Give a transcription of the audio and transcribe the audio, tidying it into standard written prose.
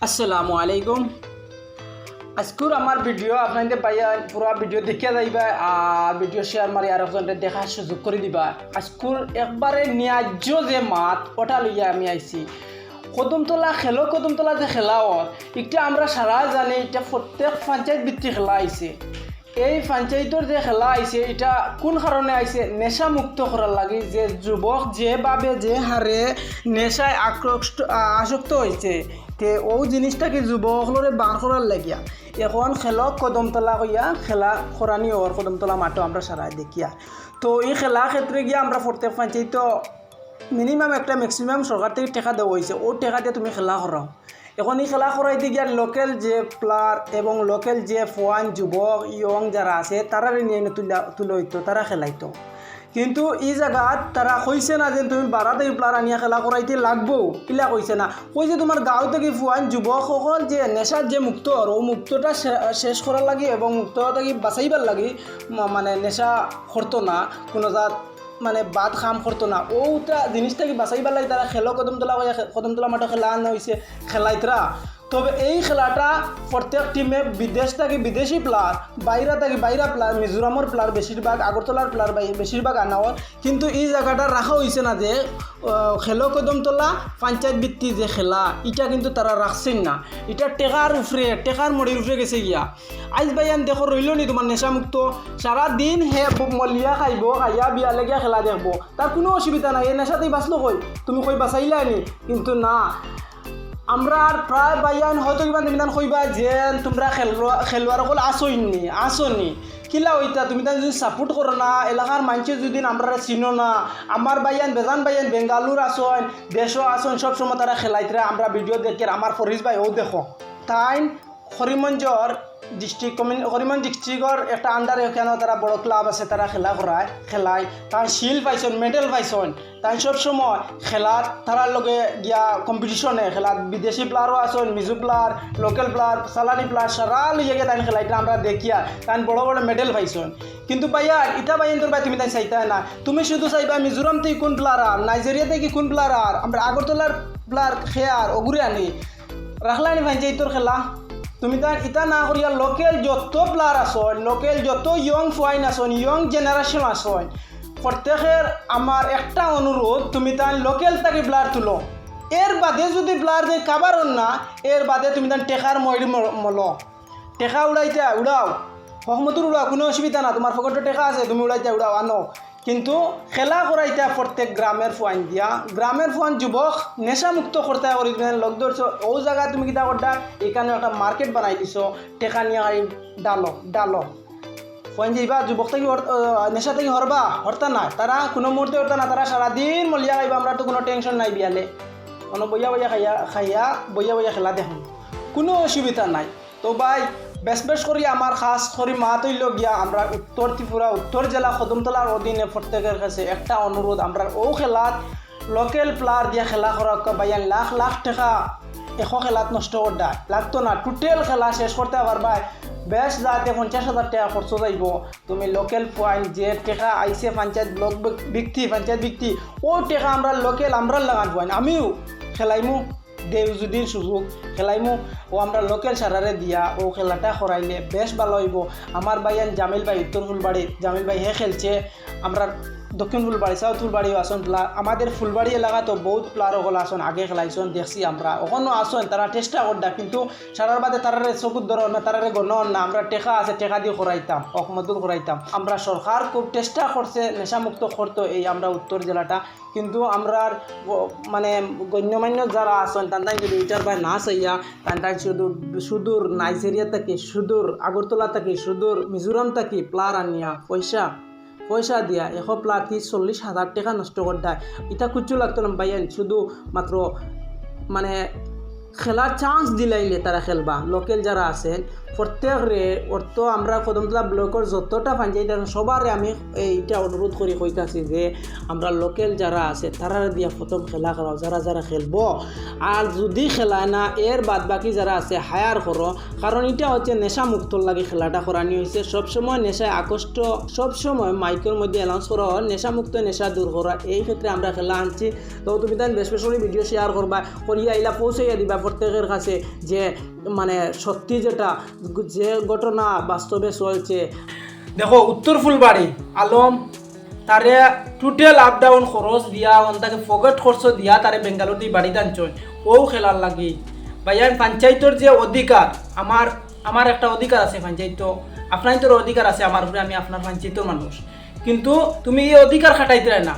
আসসালামু আলাইকুম। আজকুর আমার ভিডিও আপনাদের পাইয়া পুরা ভিডিও দেখিয়া যাইবা আর ভিডিও শেয়ার মারি আর একজনের দেখার সুযোগ করে দিবা। আজকুর একবারে ন্যায্য যে মাত ওটা লইয়া আমি আইছি। কদমতলা খেলো, কদমতলা যে খেলাও এটা আমরা সারা জানি, এটা প্রত্যেক পঞ্চায়েত ভিত্তিক খেলা আইছে। এই পঞ্চায়েতের যে খেলা আইছে এটা কোন কারণে আইছে? নেশা মুক্ত করার লাগে। যে যুবক যেভাবে যে হারে নেশায় আসক্ত হয়েছে, তে ও জিনিসটাকে যুবকলরে বার করার লাগিয়া এখন খেলো কদমতলা কইয়া খেলা করানি ওর কদমতলা মাঠও আমরা সারাই দেখিয়া। তো এই খেলা ক্ষেত্রে গিয়ে আমরা প্রত্যেক পঞ্চায়েত মিনিমাম একটা ম্যাক্সিমাম সরকার থেকে টাকা দেওয়া হয়েছে, ও টাকা দিয়ে তুমি খেলা করাও। এখন এই খেলা করাইতে গিয়ে লোকাল যে প্লেয়ার এবং লোকাল যে ফোয়ান যুবক ইয়ং যারা আছে তারা নিয়ে তুলে হইতো, তারা খেলাইতো। কিন্তু এই জায়গাত তারা কইছে না যে তুমি বারাতে প্লেয়ার আনিয়া খেলা করাইতে লাগবো, ইলা কইছে না। কইছে তোমার গাঁও থেকে ফোয়ান যুবক সকল যে নেশার যে মুক্ত ও মুক্তটা শেষ করার লাগে এবং মুক্তটা থেকে বাঁচাইবার লাগে, মানে নেশা করতো না, কোনো জাত মানে বাদ খাম করতো না, ওটা জিনিসটাকে বাঁচাইবার লাগে তারা খেলো কদমতলা মাঠে খেলা আনা হয়েছে খেলাইতরা। তবে এই খেলাটা প্রত্যেক টিমে বিদেশ থেকে বিদেশি প্লেয়ার, বাইরা থেকে বাইরা প্লেয়ার, মিজোরামের প্লেয়ার বেশিরভাগ, আগরতলার প্লেয়ার বেশিরভাগ আনা হয়। কিন্তু এই জায়গাটা রাখা হয়েছে না যে খেলো কদমতলা পঞ্চায়েত ভিত্তি যে খেলা এটা কিন্তু তারা রাখছেন না। এটা টেকার মরির উপরে গেছে গিয়া। আজ ভাইয়ান দেখো রইল নি তোমার নেশামুক্ত সারাদিন হে মলিয়া খাইব, খাইয়া বিয়ালে গিয়া খেলা দেখবো, তার কোনো অসুবিধা নাই। এই নেশাতেই বাঁচলো কই, তুমি কই বাঁচাইলা নি? কিন্তু না, আমরা প্রায় বাইয়ান হয়তো কিমান তুমি কইবা যে তোমরা খেলোয়াড় সকল আসনি কিলা হইতা তুমি তাই যদি সাপোর্ট করো না, এলাকার মানুষের যদি আমরা চিনো না। আমার বাইয়ান বেজান বাইয়ান বেঙ্গালুর আসন, দেশও আসন, সবসময় তারা খেলাইতরা আমরা ভিডিও দেখি। আমার ফরিজ ভাই ও দেখো তাই করিমগঞ্জর করিমগঞ্জ ডিস্ট্রিক্টর একটা আন্ডারে কেন তারা বড় ক্লাব আছে, তারা খেলায় তার শিল পাইছেন, মেডেল পাইছেন। তাই সবসময় খেলাত তারার লগে গিয়া কম্পিটিশনে খেলাত বিদেশি প্লেয়ারও আসেন, মিজো প্লেয়ার, লোকাল প্লেয়ার, সালানি প্লেয়ার সারা লইয়া গিয়ে তাই খেলাইটা আমরা দেখিয়া তাই বড় বড় মেডেল পাইছেন। কিন্তু ভাইয়া ইটা ভাইয়ান তোর ভাই তুমি তাই চাইতে না, তুমি শুধু চাইবা মিজোরাম থেকে কোন প্লেয়ার আর, নাইজেরিয়া থেকে কোন প্লেয়ার আর, আমরা আগরতলার প্লেয়ার খেয়ার ওগুরে আনি রাখলানি পঞ্চায়েতর খেলা। তুমি তাই ইটা না করিয়া লোকাল যত প্লেয়ার আসন, লোকাল যত ইয়ং ফাইন আসন, ইয়ং জেনারেশন আসন, প্রত্যেকের আমার একটা অনুরোধ, তুমি তাই লোকাল থেকে প্লেয়ার তুলো। এর বাদে যদি প্লেয়ার দিয়ে কাবার না, এর বাদে তুমি তাই টেকার ময়ূর মলো, টেকা উড়াও সহমতুর উড়াও, কোনো অসুবিধা না। তোমার পকেটে টেকা আছে, তুমি উড়াও আনো। কিন্তু খেলা করাইতা প্রত্যেক গ্রামের ফুয়ান দিয়া, গ্রামের ফুয়ান যুবক নেশামুক্ত করতে লোক ধরছো ও জায়গায় তুমি কিতা করতা, এখানে একটা মার্কেট বানাই দিছো, টেকা নিয়ে ডালো ফুয়ান যাইবা যুবক থেকে নেশা থেকে হরতা না, তারা কোনো মুহূর্তে হরতা না, তারা সারাদিন মলিয়া খাইবা। আমরা তো কোনো টেনশন নাই বিয়ালে, কোনো বইয়া খাইয়া বইয়া খেলা দেখুন, কোনো অসুবিধা নাই। তো ভাই বেশ করি আমার খাস করি মাতইল গিয়া আমরা উত্তর ত্রিপুরা উত্তর জেলা কদমতলার অধীনে প্রত্যেকের কাছে একটা অনুরোধ, আমরা ও খেলাত লোকাল প্লেয়ার দিয়া খেলা করা বাইয়ান লাখ টাকা খেলাত নষ্ট করতে লাগতো না। টোটাল খেলা শেষ করতে পারবা বেশ যাতে 50,000 টাকা খরচ যাইব। তুমি লোকাল পয়েন্ট যে টাকা আইসে পঞ্চায়েত ভিত্তি ও টাকা আমরা লোকাল আমরা লাগান পয়েন্ট আমিও খেলাইমু দেউ যদি সুযোগ খেলাইমু ও আমরা লোকাল সারারে দিয়া ও খেলাটা করাইলে বেশ ভালো হইব। আমার ভাইয়ান জামিল ভাই উত্তর ফুলবাড়ি, জামিল ভাই হে খেলছে, আমরা দক্ষিণ ফুলবাড়ি সাউথ ফুলবাড়িও আসন প্লেয়ার, আমাদের ফুলবাড়ি এলাকা তো বহুত প্লেয়ার ওগুলো আসন আগে খেলাইছেন দেখছি আমরা, ওখানেও আসন তারা চেষ্টা করতা। কিন্তু সারার বাদে তারারে চকুর ধর না, তারারে গণন না, আমরা টেকা আছে টেকা দিয়ে করাইতাম, অকমদুর করাইতাম। আমরা সরকার খুব চেষ্টা করছে নেশামুক্ত করতো এই আমরা উত্তর জেলাটা। কিন্তু আমরা মানে গণ্যমান্য যারা আসন তান্তাই যদি উইটার ভাই না চাইয়া তান্তাই শুধু সুদূর নাইজেরিয়া থেকে, সুদূর আগরতলা থেকে, সুদূর মিজোরাম থেকে প্লেয়ার আনিয়া পয়সা দিয়া 1 প্লেয়ার 40,000 টাকা নষ্ট করতে এটা কুচু লাগতো না ভাইয়ান। শুধু মাত্র মানে খেলার চান্স দিলাইলে তারা খেলবা। লোকাল যারা আছেন প্রত্যেকরে অর্থ আমরা কদমতলা ব্লকের যতটা পঞ্চায়েত আছে সবারে আমি এইটা অনুরোধ করি কইতাছি যে আমরা লোকাল যারা আছে তারা দিয়া প্রথম খেলা করাও, যারা যারা খেলবো। আর যদি খেলায় না এর বাদ বাকি যারা আছে হায়ার করো, কারণ এটা হচ্ছে নেশা মুক্তর লাগে খেলাটা করানি হয়েছে। সবসময় নেশায় আকষ্ট, সবসময় মাইকের মধ্যে অ্যানাউন্স করা হয় নেশা মুক্ত, নেশা দূর করা। এই ক্ষেত্রে আমরা খেলা আনছি। তো তুমি তাই বেশ বেশি ভিডিও শেয়ার করবা, করিয়া এলা পৌঁছাইয়া দিবা প্রত্যেকের কাছে যে মানে সত্যি যেটা যে ঘটনা বাস্তবে চলছে। দেখো উত্তর ফুলবাড়ি আলম তারে টোটাল আপ ডাউন খরচ দিয়া তাকে পকেট খরচ দিয়া তারে বেঙ্গালুরু বাড়িতে আনছন ও খেলার লাগি। ভাইয়ান পঞ্চায়েতের যে অধিকার, আমার একটা অধিকার আছে পঞ্চায়েত, আপনার অধিকার আছে আমার উপরে, আমি আপনার পঞ্চায়েতের মানুষ, কিন্তু তুমি এই অধিকার খাটাইতে না।